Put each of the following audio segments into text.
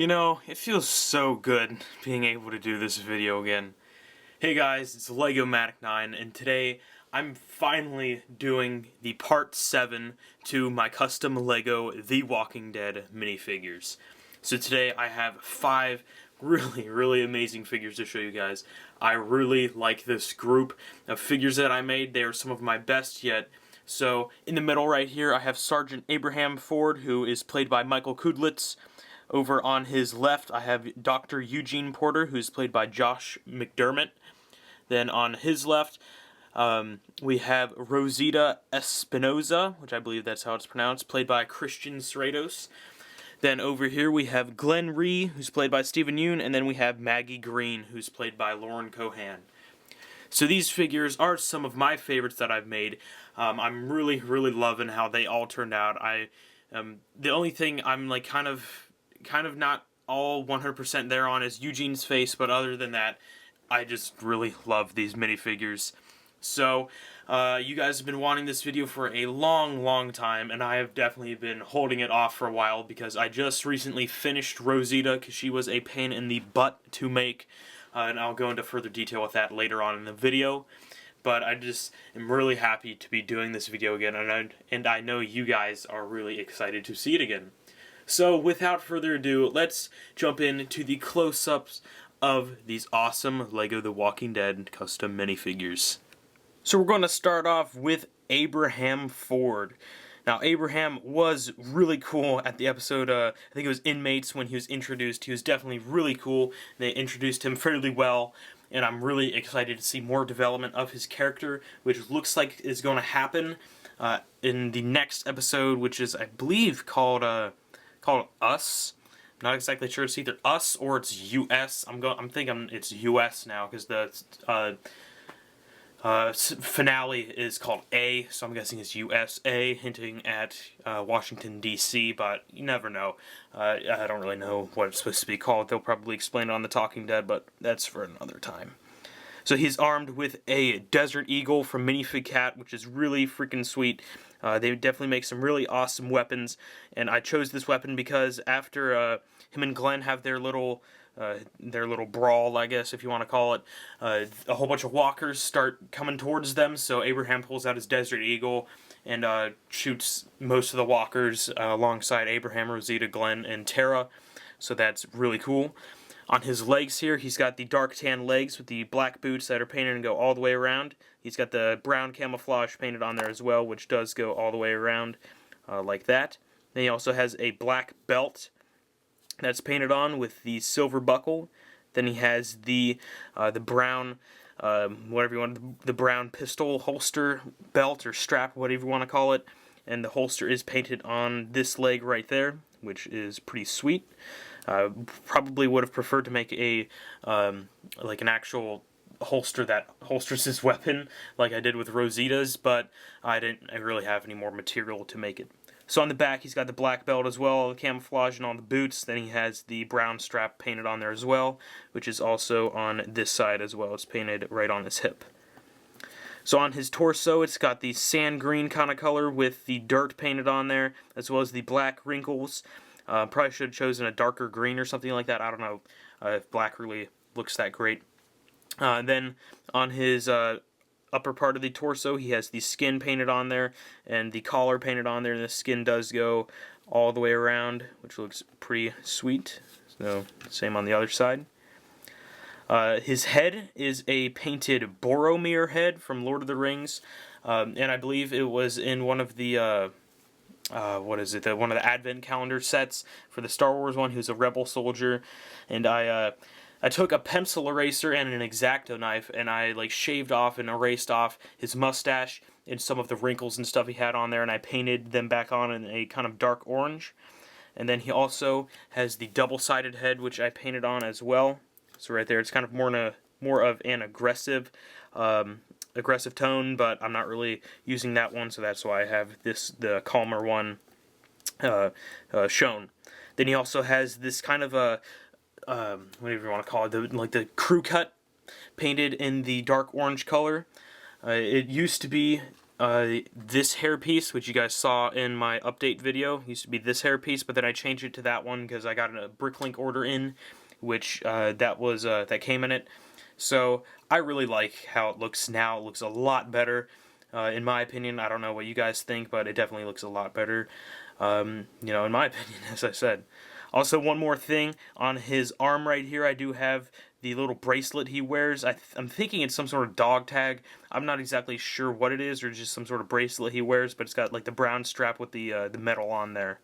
You know, it feels so good being able to do this video again. Hey guys, it's Lego Matic 9, and today I'm finally doing the part 7 to my custom Lego The Walking Dead minifigures. So today I have 5 really amazing figures to show you guys. I really like this group of figures that I made. They are some of my best yet. So in the middle right here I have Sergeant Abraham Ford, who is played by Michael Kudlitz. Over on his left, I have Dr. Eugene Porter, who's played by Josh McDermott. Then on his left, we have Rosita Espinosa, which I believe that's how it's pronounced, played by Christian Stratos. Then over here we have Rhee, who's played by Stephen Yeun, and then we have Maggie Greene, who's played by Lauren Cohan. So these figures are some of my favorites that I've made. I'm really loving how they all turned out. The only thing I'm like kind of not all 100% there on is Eugene's face, but other than that, I just really love these minifigures. So, you guys have been wanting this video for a long time, and I have definitely been holding it off for a while because I just recently finished Rosita because she was a pain in the butt to make, and I'll go into further detail with that later on in the video. But I just am really happy to be doing this video again, and I know you guys are really excited to see it again. So, without further ado, let's jump into the close-ups of these awesome LEGO The Walking Dead custom minifigures. So we're going to start off with Abraham Ford. Now, Abraham was really cool at the episode, I think it was Inmates, when he was introduced. He was definitely really cool. They introduced him fairly well, and I'm really excited to see more development of his character, which looks like is going to happen in the next episode, which is, I believe, called Us. I'm not exactly sure. It's either Us or it's US. I'm thinking it's US now because the finale is called A, so I'm guessing it's USA, hinting at Washington D.C. But you never know. I don't really know what it's supposed to be called. They'll probably explain it on The Talking Dead, but that's for another time. So he's armed with a Desert Eagle from Minifig Cat, which is really freaking sweet. They definitely make some really awesome weapons, and I chose this weapon because after him and Glenn have their little brawl, I guess, if you want to call it, a whole bunch of walkers start coming towards them, so Abraham pulls out his Desert Eagle and shoots most of the walkers alongside Abraham, Rosita, Glenn, and Tara, so that's really cool. On his legs here, he's got the dark tan legs with the black boots that are painted and go all the way around. He's got the brown camouflage painted on there as well, which does go all the way around like that. Then he also has a black belt that's painted on with the silver buckle. Then he has the brown, whatever you want, the brown pistol holster belt or strap, whatever you want to call it. And the holster is painted on this leg right there, which is pretty sweet. Probably would have preferred to make a like an actual holster that holsters his weapon like I did with Rosita's, but I didn't really have any more material to make it. So on the back he's got the black belt as well, the camouflage and on the boots. Then he has the brown strap painted on there as well, which is also on this side as well. It's painted right on his hip. So on his torso, it's got the sand green kind of color with the dirt painted on there, as well as the black wrinkles. Probably should have chosen a darker green or something like that. I don't know if black really looks that great. Then on his upper part of the torso, he has the skin painted on there and the collar painted on there, and the skin does go all the way around, which looks pretty sweet. So same on the other side. His head is a painted Boromir head from Lord of the Rings, and I believe it was in one of the one of the Advent calendar sets for the Star Wars one. He was a rebel soldier, and I took a pencil eraser and an X-Acto knife, and I like shaved off and erased off his mustache and some of the wrinkles and stuff he had on there, and I painted them back on in a kind of dark orange. And then he also has the double-sided head, which I painted on as well. So right there, it's kind of more of an aggressive tone, but I'm not really using that one, so that's why I have the calmer one shown. Then he also has this kind of a whatever you want to call it, like the crew cut painted in the dark orange color. It used to be this hairpiece, which you guys saw in my update video, used to be this hairpiece, but then I changed it to that one because I got a Bricklink order in, which that came in it. So I really like how it looks now. It looks a lot better, in my opinion. I don't know what you guys think, but it definitely looks a lot better. You know, in my opinion, as I said. Also, one more thing, on his arm right here, I do have the little bracelet he wears. I'm thinking it's some sort of dog tag. I'm not exactly sure what it is, or just some sort of bracelet he wears, but it's got like the brown strap with the metal on there.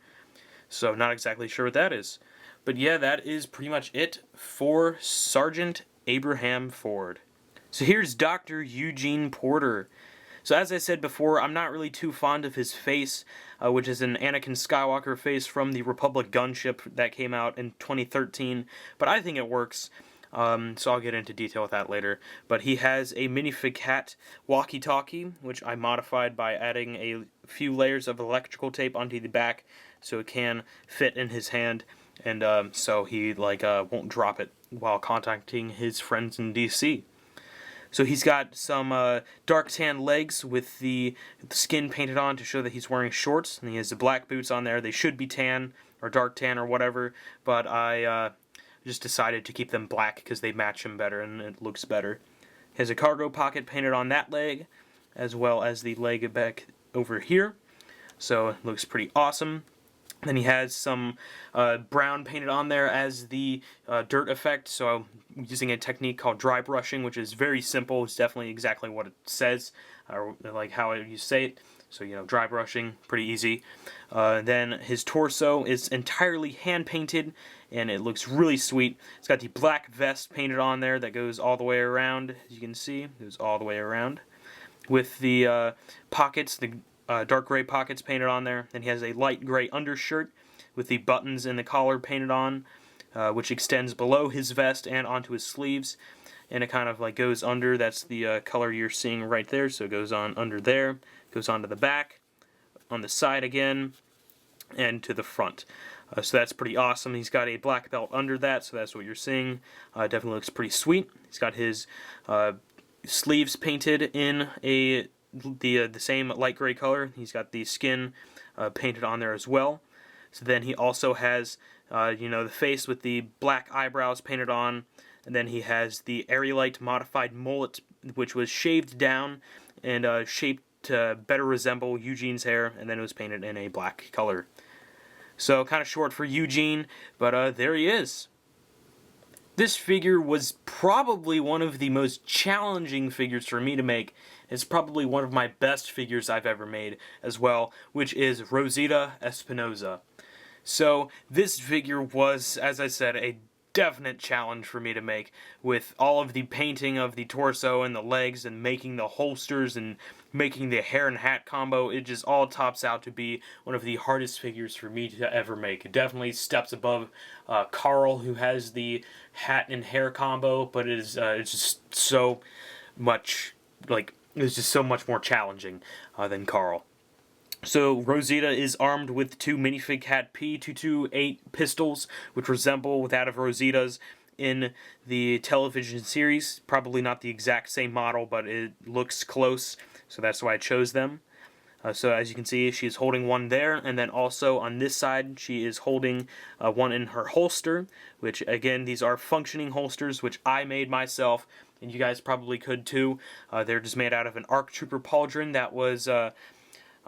So, not exactly sure what that is. But yeah, that is pretty much it for Sergeant Abraham Ford. So here's Dr. Eugene Porter. So as I said before, I'm not really too fond of his face, which is an Anakin Skywalker face from the Republic gunship that came out in 2013, but I think it works, so I'll get into detail with that later. But he has a minifig hat walkie-talkie, which I modified by adding a few layers of electrical tape onto the back so it can fit in his hand, and so he won't drop it while contacting his friends in DC. So he's got some dark tan legs with the skin painted on to show that he's wearing shorts, and he has the black boots on there. They should be tan or dark tan or whatever, but I just decided to keep them black because they match him better and it looks better. He has a cargo pocket painted on that leg, as well as the leg back over here, so it looks pretty awesome. Then he has some brown painted on there as the dirt effect, so I'm using a technique called dry brushing, which is very simple. It's definitely exactly what it says, or like how you say it. So, you know, dry brushing, pretty easy. Then his torso is entirely hand-painted, and it looks really sweet. It's got the black vest painted on there that goes all the way around, as you can see. It goes all the way around. With the pockets, the dark gray pockets painted on there. And he has a light gray undershirt with the buttons and the collar painted on, which extends below his vest and onto his sleeves. And it kind of like goes under. That's the color you're seeing right there. So it goes on under there, goes onto the back, on the side again, and to the front. So that's pretty awesome. He's got a black belt under that, so that's what you're seeing. Definitely looks pretty sweet. He's got his sleeves painted in the same light gray color. He's got the skin painted on there as well. So then he also has the face with the black eyebrows painted on, and then he has the Aerolite modified mullet, which was shaved down and shaped to better resemble Eugene's hair, and then it was painted in a black color. So kind of short for Eugene, but there he is. This figure was probably one of the most challenging figures for me to make. It's probably one of my best figures I've ever made as well, which is Rosita Espinosa. So this figure was, as I said, a definite challenge for me to make, with all of the painting of the torso and the legs and making the holsters and making the hair and hat combo. It just all tops out to be one of the hardest figures for me to ever make. It definitely steps above Carl, who has the hat and hair combo, but it's just so much, it's just so much more challenging than Carl. So Rosita is armed with two minifig hat P228 pistols, which resemble that of Rosita's in the television series. Probably not the exact same model, but it looks close, so that's why I chose them. So as you can see, she's holding one there, and then also on this side, she is holding one in her holster, which again, these are functioning holsters, which I made myself, and you guys probably could too. They're just made out of an ARC Trooper pauldron that was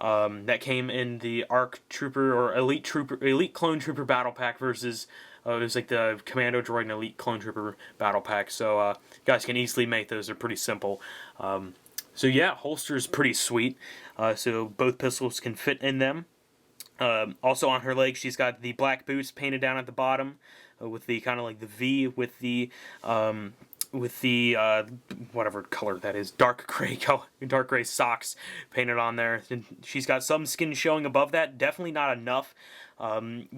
that came in the ARC Trooper or Elite Clone Trooper Battle Pack versus it was like the Commando Droid and Elite Clone Trooper Battle Pack. So you guys can easily make those. They're pretty simple. So yeah, holster is pretty sweet. So both pistols can fit in them. Also on her legs, she's got the black boots painted down at the bottom with the kind of like the V with the whatever color that is, dark gray socks painted on there. And she's got some skin showing above that, definitely not enough,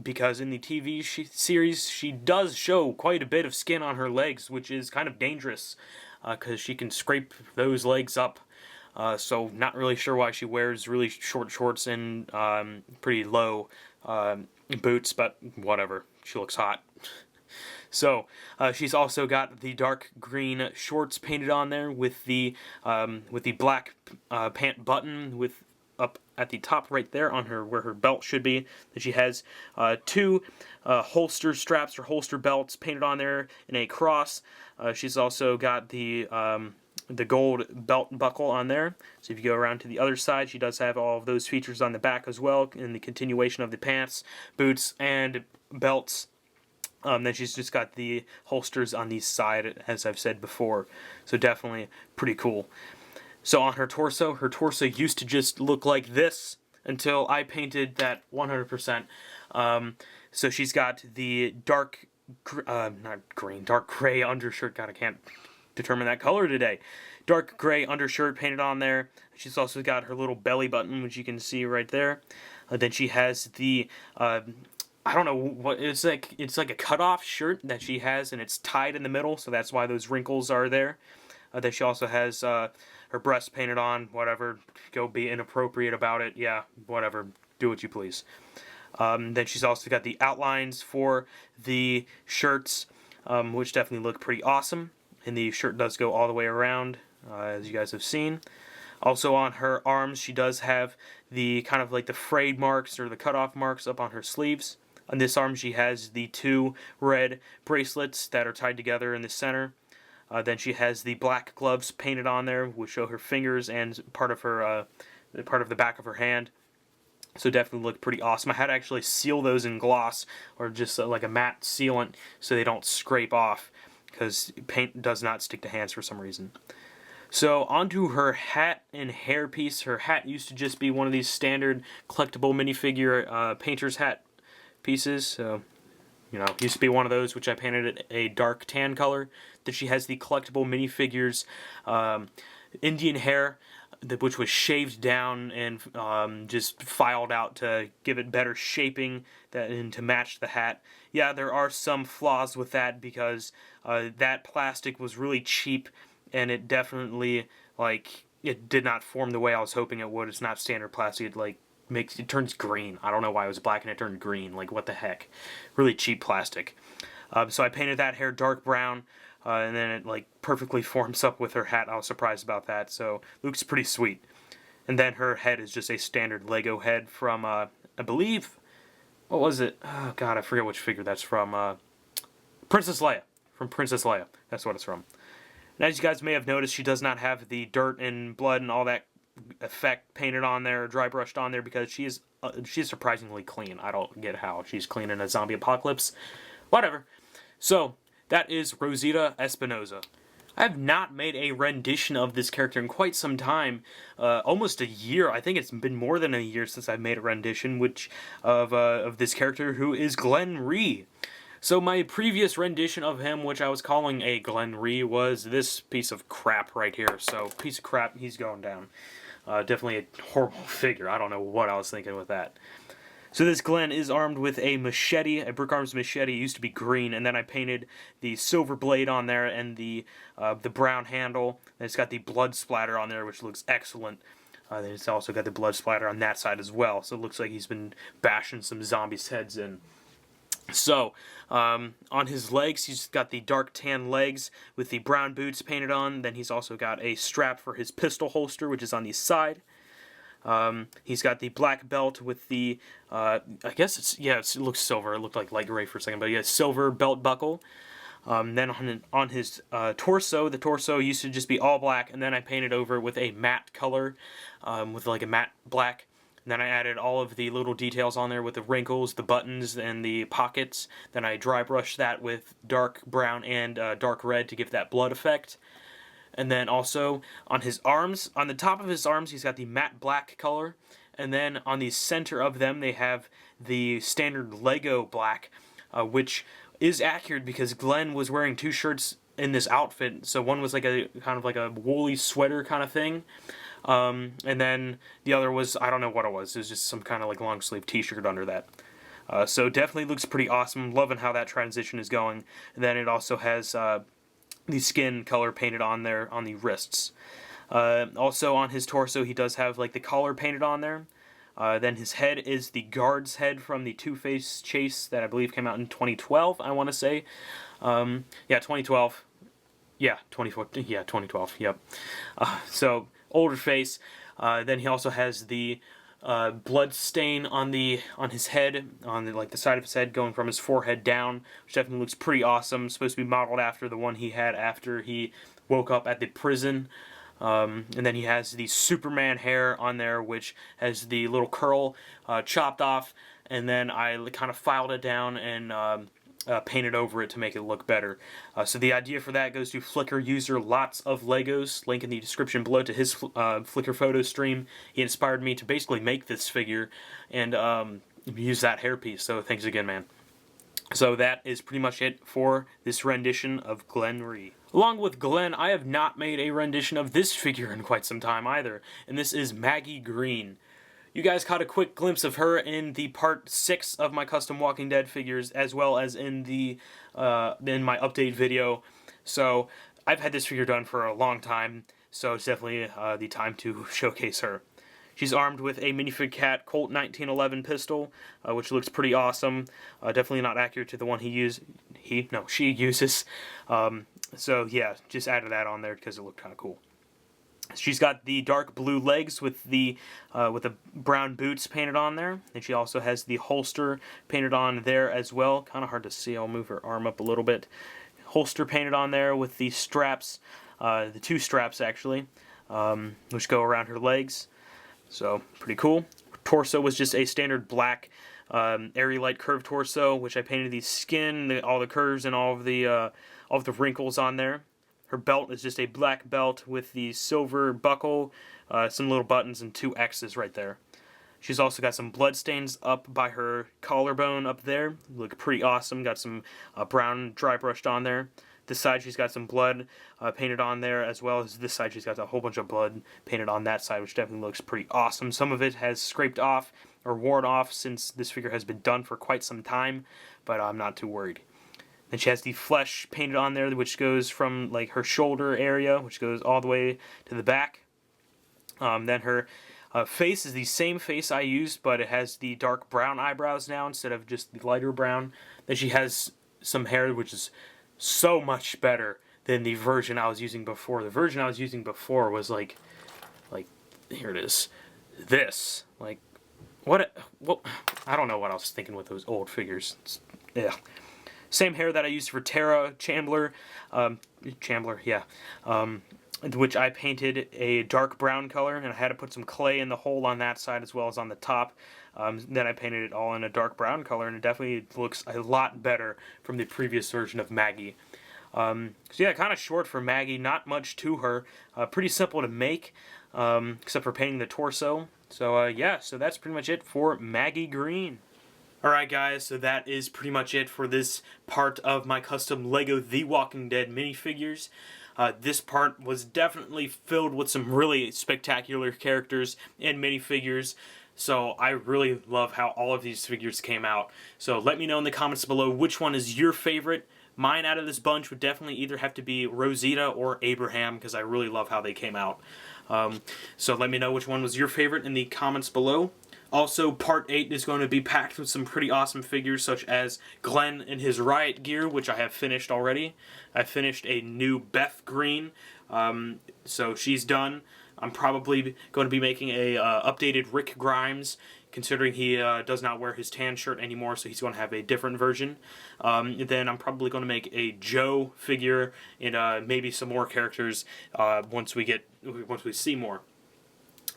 because in the TV series she does show quite a bit of skin on her legs, which is kind of dangerous, because she can scrape those legs up. So not really sure why she wears really short shorts and pretty low boots, but whatever, she looks hot. So she's also got the dark green shorts painted on there with the black pant button with up at the top right there on her where her belt should be. That she has two holster straps or holster belts painted on there in a cross. She's also got the gold belt buckle on there. So if you go around to the other side, she does have all of those features on the back as well in the continuation of the pants, boots, and belts. Then she's just got the holsters on the side, as I've said before. So definitely pretty cool. So on her torso used to just look like this until I painted that 100%. So she's got the dark gray undershirt. God, I can't determine that color today. Dark gray undershirt painted on there. She's also got her little belly button, which you can see right there. Then she has the I don't know what it's like. It's like a cutoff shirt that she has, and it's tied in the middle, so that's why those wrinkles are there. Then she also has her breasts painted on. Whatever, go be inappropriate about it. Yeah, whatever. Do what you please. Then she's also got the outlines for the shirts, which definitely look pretty awesome. And the shirt does go all the way around, as you guys have seen. Also on her arms, she does have the kind of like the frayed marks or the cutoff marks up on her sleeves. On this arm, she has the two red bracelets that are tied together in the center. Then she has the black gloves painted on there, which show her fingers and part of her part of the back of her hand. So definitely look pretty awesome. I had to actually seal those in gloss or just like a matte sealant so they don't scrape off, because paint does not stick to hands for some reason. So onto her hat and hair piece. Her hat used to just be one of these standard collectible minifigure painter's hat pieces. So, you know, used to be one of those, which I painted it a dark tan color. Then she has the collectible minifigures Indian hair, which was shaved down and just filed out to give it better shaping and to match the hat. Yeah, there are some flaws with that because that plastic was really cheap, and it definitely, like, it did not form the way I was hoping it would. It's not standard plastic. It turns green. I don't know why it was black and it turned green. Like, what the heck? Really cheap plastic. So I painted that hair dark brown, and then it like perfectly forms up with her hat. I was surprised about that. So looks pretty sweet. And then her head is just a standard Lego head from I believe, what was it? Oh God, I forget which figure that's from. Princess Leia. From Princess Leia. That's what it's from. And as you guys may have noticed, she does not have the dirt and blood and all that effect painted on there, dry brushed on there, because she's surprisingly clean. I don't get how she's clean in a zombie apocalypse. Whatever. So that is Rosita Espinosa. I have not made a rendition of this character in quite some time, almost a year. I think it's been more than a year since I've made a rendition, of this character, who is Rhee. So my previous rendition of him, which I was calling a Rhee, was this piece of crap right here. So piece of crap, he's going down. Definitely a horrible figure. I don't know what I was thinking with that. So this Glenn is armed with a machete, a Brick Arms machete. It used to be green, and then I painted the silver blade on there and the brown handle. And it's got the blood splatter on there, which looks excellent. Then it's also got the blood splatter on that side as well. So it looks like he's been bashing some zombies' heads in. So, on his legs, he's got the dark tan legs with the brown boots painted on. Then he's also got a strap for his pistol holster, which is on the side. He's got the black belt with the, I guess it looks silver. It looked like light gray for a second, but yeah, silver belt buckle. Then on his torso, the torso used to just be all black, and then I painted over with a matte color, with like a matte black. And then I added all of the little details on there with the wrinkles, the buttons, and the pockets. Then I dry brushed that with dark brown and dark red to give that blood effect. And then also on his arms, on the top of his arms, he's got the matte black color. And then on the center of them, they have the standard Lego black, which is accurate because Glenn was wearing two shirts in this outfit. So one was like a kind of like a woolly sweater kind of thing. And then the other was, I don't know what it was. It was just some kind of like long sleeve t-shirt under that. So definitely looks pretty awesome. Loving how that transition is going. And then it also has the skin color painted on there on the wrists. Also on his torso, he does have like the collar painted on there. Then his head is the guard's head from the Two-Face chase that I believe came out in 2012, I want to say. Yeah, 2012. Yeah, 2014. Yeah, 2012. Yep. So older face. Then he also has the blood stain on his head, on the side of his head, going from his forehead down, which definitely looks pretty awesome. Supposed to be modeled after the one he had after he woke up at the prison. And then he has the Superman hair on there, which has the little curl chopped off, and then I kind of filed it down and painted over it to make it look better. So the idea for that goes to Flickr user Lots of Legos, link in the description below to his Flickr photo stream. He inspired me to basically make this figure and use that hairpiece, so thanks again, man. So that is pretty much it for this rendition of Rhee. Along with Glenn, I have not made a rendition of this figure in quite some time either, and this is Maggie Greene. You guys caught a quick glimpse of her in the part 6 of my custom Walking Dead figures, as well as in the in my update video. So I've had this figure done for a long time, so it's definitely the time to showcase her. She's armed with a Minifig Cat Colt 1911 pistol, which looks pretty awesome. Definitely not accurate to the one she uses. So yeah, just added that on there because it looked kind of cool. She's got the dark blue legs with the brown boots painted on there, and she also has the holster painted on there as well. Kind of hard to see. I'll move her arm up a little bit. Holster painted on there with the straps, the 2 straps actually, which go around her legs. So pretty cool. Torso was just a standard black airy light curved torso, which I painted the skin, all the curves, and all of the wrinkles on there. Her belt is just a black belt with the silver buckle, some little buttons, and 2 X's right there. She's also got some blood stains up by her collarbone up there. Look pretty awesome. Got some brown dry brushed on there. This side she's got some blood painted on there, as well as this side she's got a whole bunch of blood painted on that side, which definitely looks pretty awesome. Some of it has scraped off or worn off since this figure has been done for quite some time, but I'm not too worried. Then she has the flesh painted on there, which goes from like her shoulder area, which goes all the way to the back. Then her face is the same face I used, but it has the dark brown eyebrows now instead of just the lighter brown. Then she has some hair, which is so much better than the version I was using before. The version I was using before was like here it is, this, like, what, I don't know what I was thinking with those old figures. Yeah. Same hair that I used for Tara Chandler, yeah, which I painted a dark brown color, and I had to put some clay in the hole on that side as well as on the top. Then I painted it all in a dark brown color, and it definitely looks a lot better from the previous version of Maggie. So yeah, kind of short for Maggie, not much to her, pretty simple to make, except for painting the torso. So yeah, so that's pretty much it for Maggie Greene. Alright guys, so that is pretty much it for this part of my custom LEGO The Walking Dead minifigures. This part was definitely filled with some really spectacular characters and minifigures, so I really love how all of these figures came out. So let me know in the comments below which one is your favorite. Mine out of this bunch would definitely either have to be Rosita or Abraham, because I really love how they came out. So let me know which one was your favorite in the comments below. Also, Part 8 is going to be packed with some pretty awesome figures, such as Glenn in his riot gear, which I have finished already. I finished a new Beth Greene, so she's done. I'm probably going to be making a updated Rick Grimes, considering he does not wear his tan shirt anymore, so he's going to have a different version. Then I'm probably going to make a Joe figure and maybe some more characters once we see more.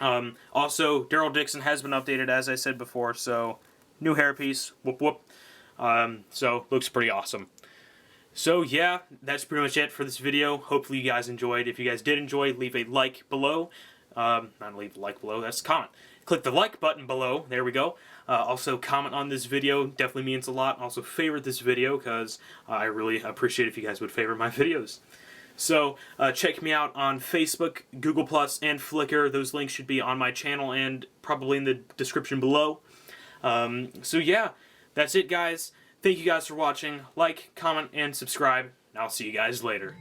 Also, Daryl Dixon has been updated, as I said before, so new hairpiece, whoop whoop. So looks pretty awesome. So yeah, that's pretty much it for this video. Hopefully you guys enjoyed. If you guys did enjoy, leave a like below. Not leave a like below, that's a comment. Click the like button below, there we go. Also comment on this video, definitely means a lot. Also favorite this video, because I really appreciate if you guys would favorite my videos. So, check me out on Facebook, Google+, and Flickr. Those links should be on my channel and probably in the description below. So yeah, that's it guys. Thank you guys for watching. Like, comment, and subscribe. And I'll see you guys later.